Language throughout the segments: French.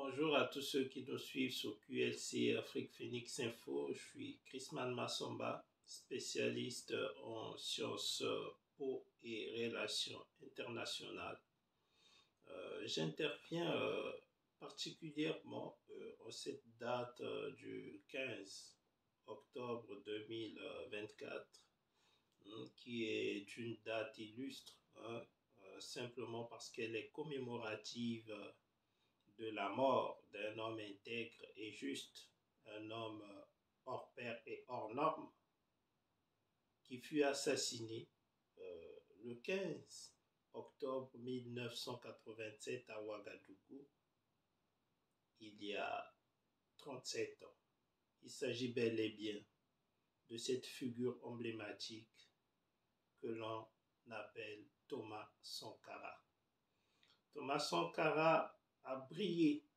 Bonjour à tous ceux qui nous suivent sur QLC Afrique Phoenix Info. Je suis Chrisman Massamba, spécialiste en sciences po et relations internationales. J'interviens particulièrement en cette date du 15 octobre 2024, qui est une date illustre, simplement parce qu'elle est commémorative de la mort d'un homme intègre et juste, un homme hors pair et hors norme, qui fut assassiné le 15 octobre 1987 à Ouagadougou, il y a 37 ans. Il s'agit bel et bien de cette figure emblématique que l'on appelle Thomas Sankara. Thomas Sankara a brillé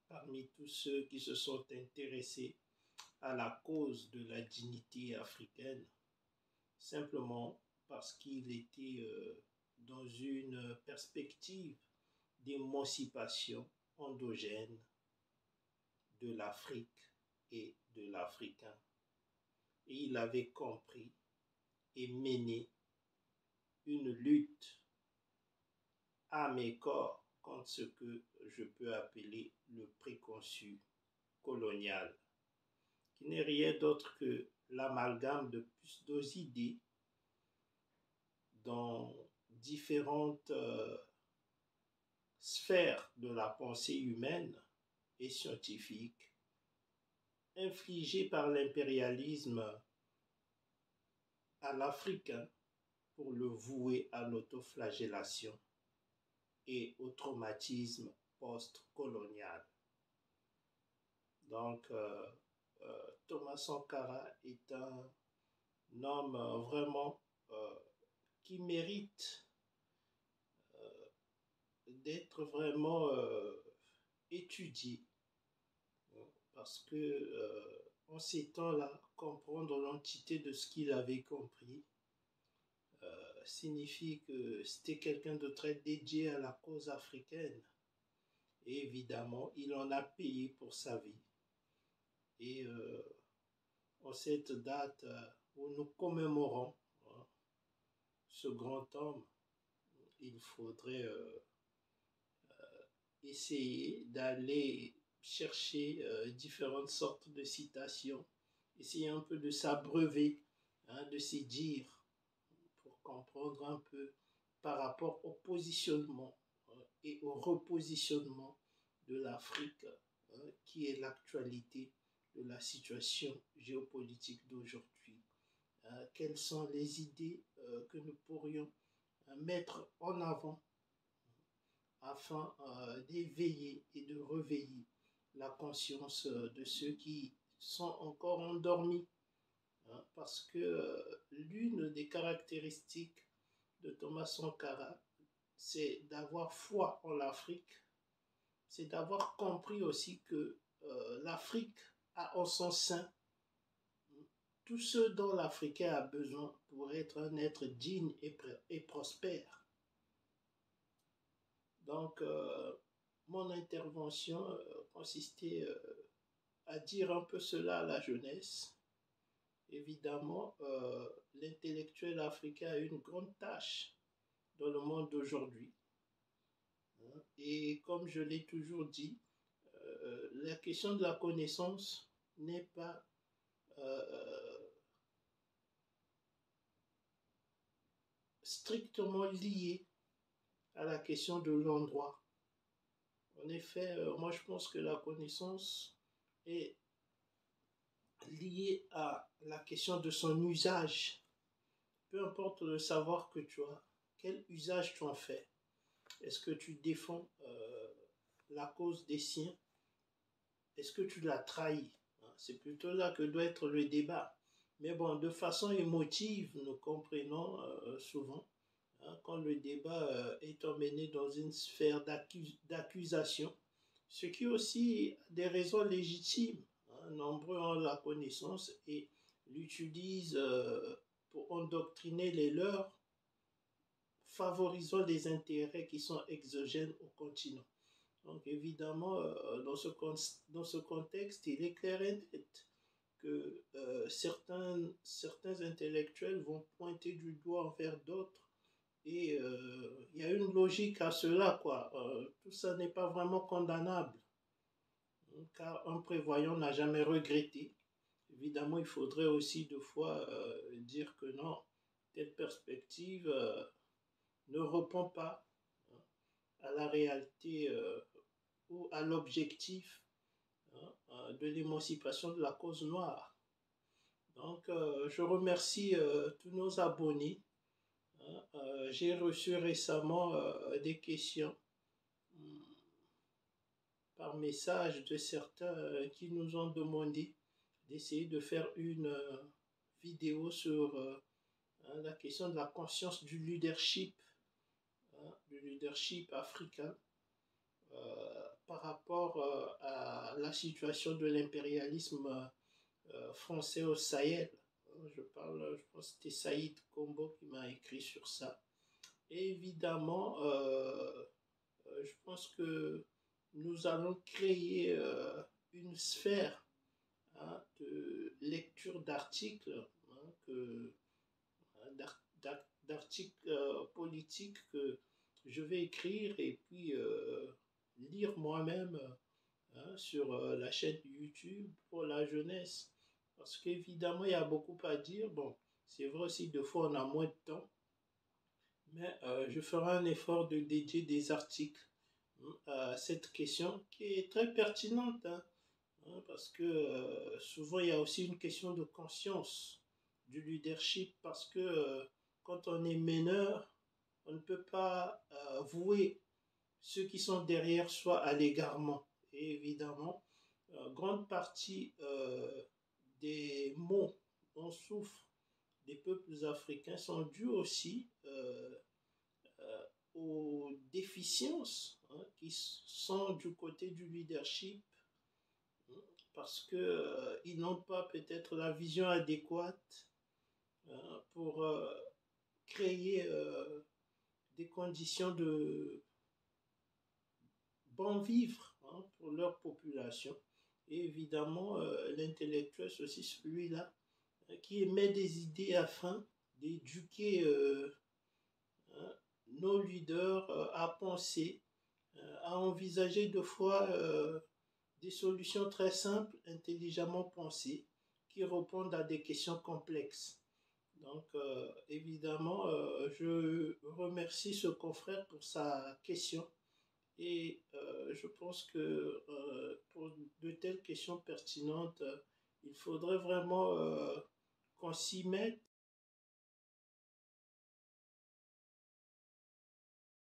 parmi tous ceux qui se sont intéressés à la cause de la dignité africaine, simplement parce qu'il était dans une perspective d'émancipation endogène de l'Afrique et de l'Africain. Et il avait compris et mené une lutte âme et corps contre ce que je peux appeler le préconçu colonial, qui n'est rien d'autre que l'amalgame de plus d'idées dans différentes sphères de la pensée humaine et scientifique, infligées par l'impérialisme à l'Africain pour le vouer à l'autoflagellation et au traumatisme post-colonial. Donc, Thomas Sankara est un homme vraiment qui mérite d'être vraiment étudié, parce que en ces temps-là, comprendre l'entité de ce qu'il avait compris signifie que c'était quelqu'un de très dédié à la cause africaine. Et évidemment, il en a payé pour sa vie. Et en cette date où nous commémorons ce grand homme, il faudrait essayer d'aller chercher différentes sortes de citations, essayer un peu de s'abreuver de ces dires pour comprendre un peu par rapport au positionnement et au repositionnement de l'Afrique, qui est l'actualité de la situation géopolitique d'aujourd'hui. Quelles sont les idées que nous pourrions mettre en avant afin d'éveiller et de réveiller la conscience de ceux qui sont encore endormis. Parce que l'une des caractéristiques de Thomas Sankara, c'est d'avoir foi en l'Afrique, c'est d'avoir compris aussi que l'Afrique a en son sein tout ce dont l'Africain a besoin pour être un être digne et prospère. Donc, mon intervention consistait à dire un peu cela à la jeunesse. Évidemment, l'intellectuel africain a une grande tâche dans le monde d'aujourd'hui. Et comme je l'ai toujours dit, la question de la connaissance n'est pas strictement liée à la question de l'endroit. En effet, moi je pense que la connaissance est liée à la question de son usage. Peu importe le savoir que tu as, quel usage tu en fais. Est-ce que tu défends la cause des siens? Est-ce que tu la trahis? C'est plutôt là que doit être le débat. Mais bon, de façon émotive, nous comprenons souvent quand le débat est emmené dans une sphère d'accusation, ce qui aussi a des raisons légitimes. Nombreux ont la connaissance et l'utilisent pour endoctriner les leurs, favorisant des intérêts qui sont exogènes au continent. Donc évidemment, dans ce contexte, il est clair et net que certains intellectuels vont pointer du doigt envers d'autres. Et il y a une logique à cela, quoi. Tout ça n'est pas vraiment condamnable, car un prévoyant n'a jamais regretté. Évidemment, il faudrait aussi deux fois dire que non, telle perspective ne répond pas à la réalité ou à l'objectif de l'émancipation de la cause noire. Donc, je remercie tous nos abonnés. J'ai reçu récemment des questions par message de certains qui nous ont demandé d'essayer de faire une vidéo sur la question de la conscience du leadership africain par rapport à la situation de l'impérialisme français au Sahel. Je pense que c'était Saïd Kombo qui m'a écrit sur ça. Et évidemment, je pense que nous allons créer une sphère de lecture d'articles, d'articles politiques que je vais écrire et puis lire moi-même sur la chaîne YouTube pour la jeunesse. Parce qu'évidemment, il y a beaucoup à dire. Bon, c'est vrai aussi, deux fois, on a moins de temps. Mais je ferai un effort de dédier des articles à cette question qui est très pertinente. Parce que souvent, il y a aussi une question de conscience du leadership. Parce que quand on est meneur, on ne peut pas vouer ceux qui sont derrière soi à l'égarement. Et évidemment, grande partie des maux dont souffrent des peuples africains sont dus aussi aux déficiences qui sont du côté du leadership parce qu'ils ils n'ont pas peut-être la vision adéquate pour créer des conditions de bon vivre pour leur population. Et évidemment, l'intellectuel, c'est aussi celui-là qui émet des idées afin d'éduquer nos leaders à penser, à envisager deux fois des solutions très simples, intelligemment pensées, qui répondent à des questions complexes. Donc, évidemment, je remercie ce confrère pour sa question et je pense que pour de telles questions pertinentes, il faudrait vraiment qu'on s'y mette